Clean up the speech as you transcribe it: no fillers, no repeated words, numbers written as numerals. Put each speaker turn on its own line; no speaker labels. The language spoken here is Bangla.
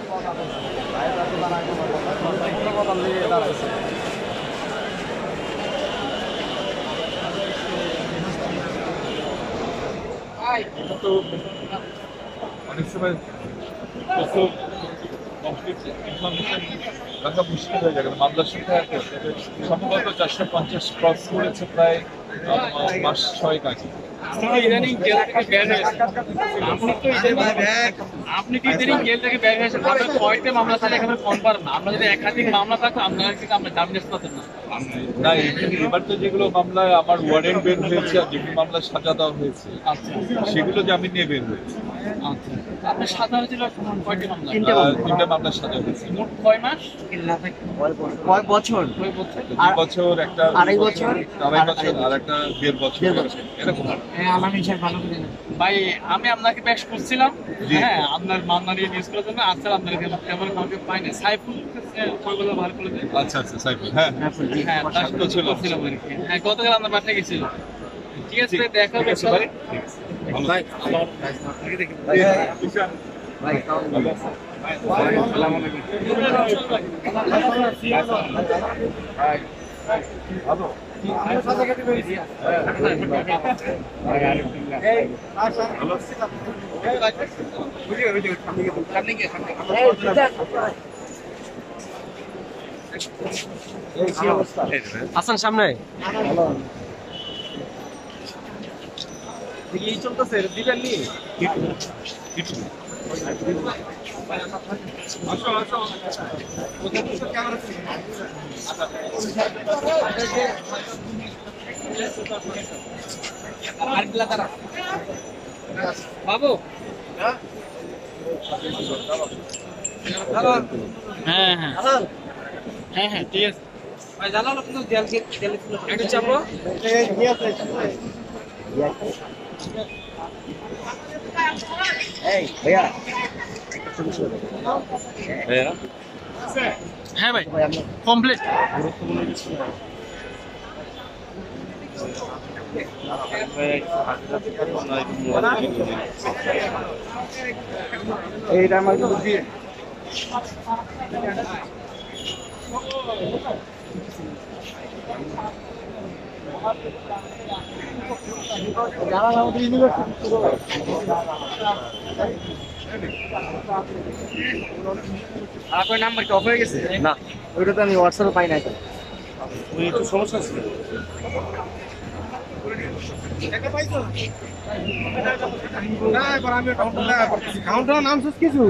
এটা তো অনেক সময় প্রচুর কমপ্লিট ইনফরমেশন রাখা মুশকিল হয়ে যায়, মামলার সংখ্যা সম্ভবত 450 ক্রস করেছে প্রায় মাস 6 আগে।
আপনি কি ইদানিং জেল থেকে বের হয়েছেন? আপনার 6টা মামলা থাকে এখানে কনফার্ম না। আমরা যদি একাধিক মামলা থাকতো আপনারা কিন্তু আমরা জামিন পাতেন না।
না, এবার তো যেগুলো মামলায় আমার ওয়ারেন্ট বের হয়েছে আর যেগুলো মামলায় সাজা দেওয়া হয়েছে সেগুলো জামিন নিয়ে বের হয়েছে।
আপনার সাজা হয়েছিল কয়টি মামলা?
3টা মামলা সাজা হয়েছে।
মোট কয় মাস?
কয় বছর?
2 বছর, একটা
2.5 বছর,
আর একটা 1.5 বছর এরকম।
ভাই আমি আপনাকে পেশ করছিলাম, হ্যাঁ আপনার মামলা নিয়ে নিউজ করার জন্য। আজকাল আপনার কেমন কাউকে পাই না। সাইফুল কয়গুলো ভালো করে দেন।
আচ্ছা আচ্ছা, সাইফুল, হ্যাঁ
হ্যাঁ তার সাথে ছিল হ্যাঁ গতকাল আপনার বাসায় গেছিল। ঠিক আছে, দেখা হবে সবাই।
ভাই আসসালামু
হাসান সামনে চলতেছে দিবেন নি
বাবু হ্যাঁ হ্যাঁ হ্যাঁ হ্যাঁ ঠিক আছে ভাই। জানালো কিন্তু একটু চাপো। হ্যাঁ ভাই কমপ্লিট।
এইটা আমার দিয়ে
আপনার নাম্বার কি অফ হয়ে গেছে?
না, ওইটা তো আমি হোয়াটসঅ্যাপে পাই নাই।
ওই একটু সমস্যা ছিল।
কাউন্টার নাম শেষ কিছু